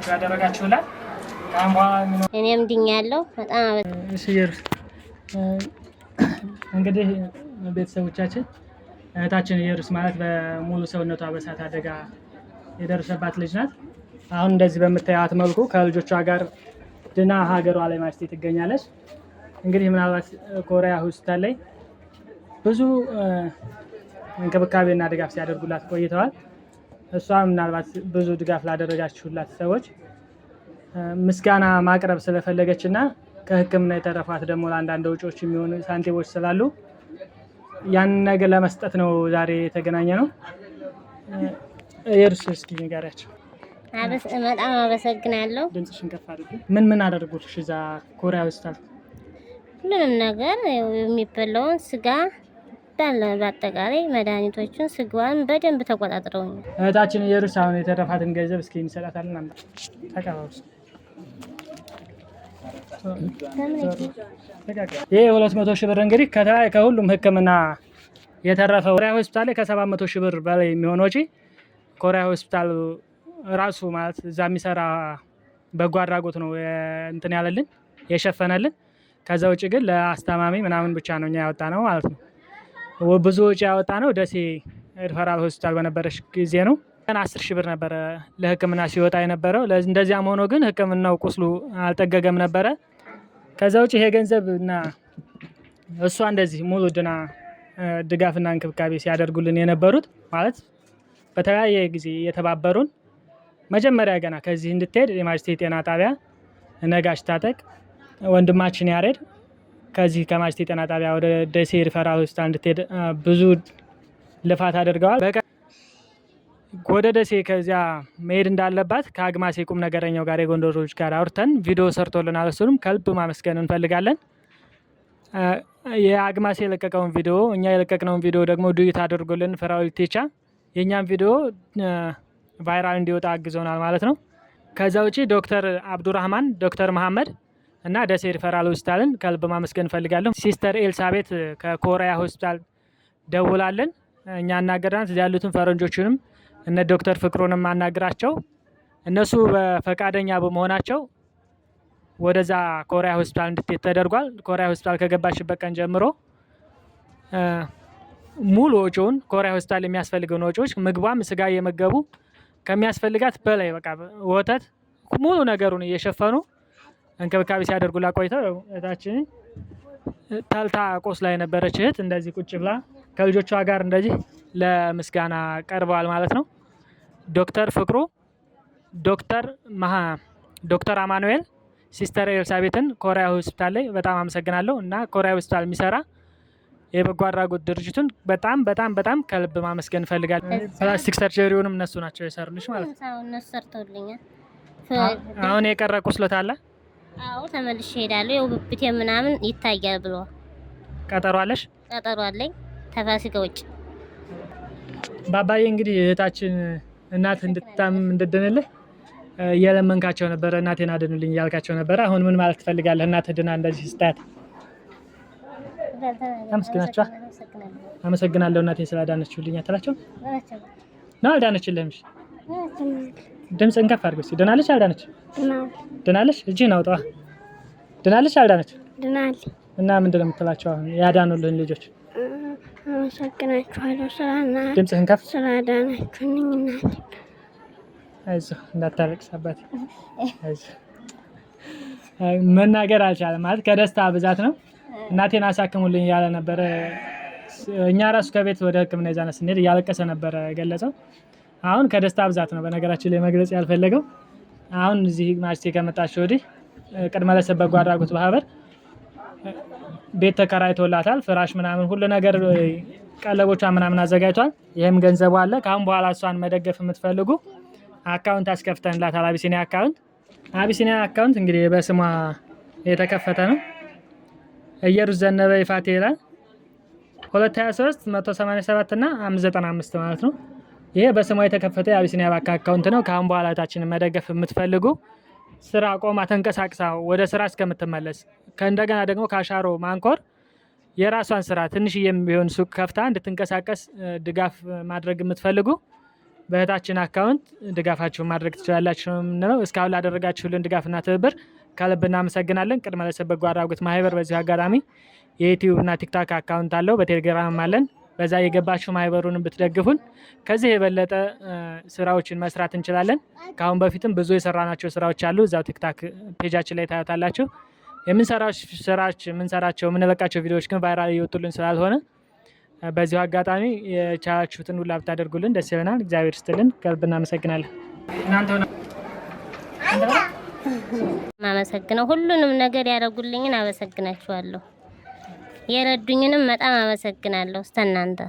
ናችሁ ያደረጋችሁላት። እኔም ድኛለሁ በጣም እንግዲህ ቤተሰቦቻችን እህታችን ኢየሩስ ማለት በሙሉ ሰውነቷ በእሳት አደጋ የደረሰባት ልጅ ናት። አሁን እንደዚህ በምታዩት መልኩ ከልጆቿ ጋር ድና ሀገሯ ላይ ማስቴ ትገኛለች። እንግዲህ ምናልባት ኮሪያ ሆስፒታል ላይ ብዙ እንክብካቤና ድጋፍ ሲያደርጉላት ቆይተዋል። እሷም ምናልባት ብዙ ድጋፍ ላደረጋችሁላት ሰዎች ምስጋና ማቅረብ ስለፈለገች እና ከሕክምና የተረፋት ደግሞ ለአንዳንድ ወጪዎች የሚሆኑ ሳንቲሞች ስላሉ ያን ነገር ለመስጠት ነው ዛሬ የተገናኘ ነው። ኢየሩስ እስኪ ንገሪያቸው። በጣም አመሰግናለሁ። ድምፅሽን ከፍ አድርጊ። ምን ምን አደረጉልሽ እዛ ኮሪያ ሆስፒታል? ሁሉንም ነገር የሚበላውን ስጋ በአጠቃላይ መድኃኒቶችን ስጋዋን በደንብ ተቆጣጥረውኛል። እህታችን ኢየሩስ አሁን የተረፋትን ገንዘብ እስኪ እንሰጣታለን። አምጣ ተቀበሉ። ይሄ 200 ሺህ ብር እንግዲህ ከሁሉም ሕክምና የተረፈ ኮሪያ ሆስፒታል ላይ ከ700 ሺህ ብር በላይ የሚሆን ወጪ ኮሪያ ሆስፒታል ራሱ ማለት እዛ የሚሰራ በጎ አድራጎት ነው እንትን ያለልን የሸፈነልን። ከዛ ውጭ ግን ለአስተማሚ ምናምን ብቻ ነው እኛ ያወጣ ነው ማለት ነው። ብዙ ወጪ ያወጣ ነው ደሴ ሪፈራል ሆስፒታል በነበረች ጊዜ ነው። 10 ሺህ ብር ነበረ ለሕክምና ሲወጣ የነበረው። እንደዚያም ሆኖ ግን ሕክምናው ቁስሉ አልጠገገም ነበረ። ከዛ ውጭ ይሄ ገንዘብ እና እሷ እንደዚህ ሙሉ ድና ድጋፍና እንክብካቤ ሲያደርጉልን የነበሩት ማለት በተለያየ ጊዜ የተባበሩን መጀመሪያ ገና ከዚህ እንድትሄድ የማጅቴ ጤና ጣቢያ ነጋሽ ታጠቅ ወንድማችን ያሬድ ከዚህ ከማጅቴ ጤና ጣቢያ ወደ ደሴ ሪፈራል ሆስፒታል እንድትሄድ ብዙ ልፋት አድርገዋል። ወደ ደሴ ከዚያ መሄድ እንዳለባት ከአግማሴ ቁም ነገረኛው ጋር የጎንደሮች ጋር አውርተን ቪዲዮ ሰርቶልናል። እሱንም ከልብ ማመስገን እንፈልጋለን። የአግማሴ የለቀቀውን ቪዲዮ እኛ የለቀቅነውን ቪዲዮ ደግሞ ዱይት አድርጎልን ፍራኦል ቴቻ የእኛም ቪዲዮ ቫይራል እንዲወጣ አግዞናል ማለት ነው። ከዛ ውጪ ዶክተር አብዱራህማን፣ ዶክተር መሐመድ እና ደሴ ሪፈራል ሆስፒታልን ከልብ ማመስገን እንፈልጋለሁ። ሲስተር ኤልሳቤት ከኮሪያ ሆስፒታል ደውላለን እኛ እናገርናት እዚያ ያሉትን ፈረንጆችንም እነ ዶክተር ፍቅሩንም አናግራቸው እነሱ በፈቃደኛ በመሆናቸው ወደዛ ኮሪያ ሆስፒታል እንድትሄድ ተደርጓል። ኮሪያ ሆስፒታል ከገባችበት ቀን ጀምሮ ሙሉ ወጪውን ኮሪያ ሆስፒታል የሚያስፈልገውን ወጪዎች ምግቧም ስጋ እየመገቡ ከሚያስፈልጋት በላይ በቃ ወተት ሙሉ ነገሩን እየሸፈኑ እንክብካቤ ሲያደርጉላት ቆይተው እህታችን ተልታ ቆስላ የነበረች እህት እንደዚህ ቁጭ ብላ ከልጆቿ ጋር እንደዚህ ለምስጋና ቀርበዋል ማለት ነው። ዶክተር ፍቅሩ፣ ዶክተር አማኑኤል፣ ሲስተር ኤልሳቤትን ኮሪያ ሆስፒታል ላይ በጣም አመሰግናለሁ እና ኮሪያ ሆስፒታል የሚሰራ የበጎ አድራጎት ድርጅቱን በጣም በጣም በጣም ከልብ ማመስገን እንፈልጋለን። ፕላስቲክ ሰርጀሪውንም እነሱ ናቸው የሰሩልሽ ማለት ነው። እነሱ ሰርተውልኛል። አሁን የቀረ ቁስለት አለ? አዎ ተመልሼ እሄዳለሁ። ያው ብብቴ ምናምን ይታያል ብሎ ቀጠሮ አለሽ? ቀጠሮ አለኝ ተፋሲካ ውጭ። ባባዬ እንግዲህ እህታችን እናት እንድታምም እንድድንልህ እየለመንካቸው ነበረ። እናቴን አድኑልኝ እያልካቸው ነበረ። አሁን ምን ማለት ትፈልጋለህ? እናትህ ድና እንደዚህ ስታያት አመስግናቸው። አመሰግናለሁ እናቴን ስላዳነችልኝ አትላቸው ነው? አልዳነችልህም? ድምፅህን ከፍ አድርገው እስኪ። ድናለች አልዳነች? ድናለች። እጅህን አውጣዋ። ድናለች አልዳነች? ድናለች። እና ምንድን ነው የምትላቸው አሁን ያዳኑልህን ልጆች? አመሰግናችኋለሁ ድምፅህን ከፍ ስላዳናችሁኝ እናቴ። አይዞህ እንዳታለቅስ አባቴ አይዞህ። መናገር አልቻለም ማለት ከደስታ ብዛት ነው። እናቴን አሳክሙልኝ እያለ ነበረ። እኛ ራሱ ከቤት ወደ ሕክምና ይዛነ ስንሄድ እያለቀሰ ነበረ የገለጸው። አሁን ከደስታ ብዛት ነው በነገራችን ላይ መግለጽ ያልፈለገው። አሁን እዚህ ማጅቴ ከመጣች ወዲህ ቅድመ ለሰብ በጎ አድራጎት ማህበር ቤት ተከራይቶላታል። ፍራሽ ምናምን ሁሉ ነገር ቀለቦቿ ምናምን አዘጋጅቷል። ይህም ገንዘቡ አለ። ከአሁን በኋላ እሷን መደገፍ የምትፈልጉ አካውንት አስከፍተንላታል። አቢሲኒያ አካውንት እንግዲህ በስሟ የተከፈተ ነው። ኢየሩስ ዘነበ ይፋቴ ይላል 223 187 እና 595 ማለት ነው። ይሄ በስሟ የተከፈተ የአቢሲኒያ ባንክ አካውንት ነው። ከአሁን በኋላ እህታችንን መደገፍ የምትፈልጉ ስራ ቆማ ተንቀሳቅሳ ወደ ስራ እስከምትመለስ ከእንደገና ደግሞ ካሻሮ ማንኮር የራሷን ስራ ትንሽዬም ቢሆን ሱቅ ከፍታ እንድትንቀሳቀስ ድጋፍ ማድረግ የምትፈልጉ በእህታችን አካውንት ድጋፋችሁን ማድረግ ትችላላችሁ ነው። እስካሁን ላደረጋችሁልን ድጋፍና ትብብር ከልብ እናመሰግናለን። ቅድመ ለሰብ በጎ አድራጎት ማህበር በዚህ አጋጣሚ የዩቲዩብ እና ቲክቶክ አካውንት አለው፣ በቴሌግራም አለን። በዛ የገባችሁ ማህበሩን ብትደግፉን ከዚህ የበለጠ ስራዎችን መስራት እንችላለን። ከአሁን በፊትም ብዙ የሰራናቸው ስራዎች አሉ፣ እዛው ቲክቶክ ፔጃችን ላይ ታዩታላችሁ። የምንሰራቸው የምንለቃቸው ቪዲዮዎች ግን ቫይራል እየወጡልን ስላልሆነ በዚሁ አጋጣሚ የቻላችሁትን ሁላ ብታደርጉልን ደስ ይለናል። እግዚአብሔር ይስጥልን፣ ከልብ እናመሰግናለን። ማመሰግነው ሁሉንም ነገር ያደረጉልኝን አመሰግናችኋለሁ። የረዱኝንም በጣም አመሰግናለሁ። እናንተ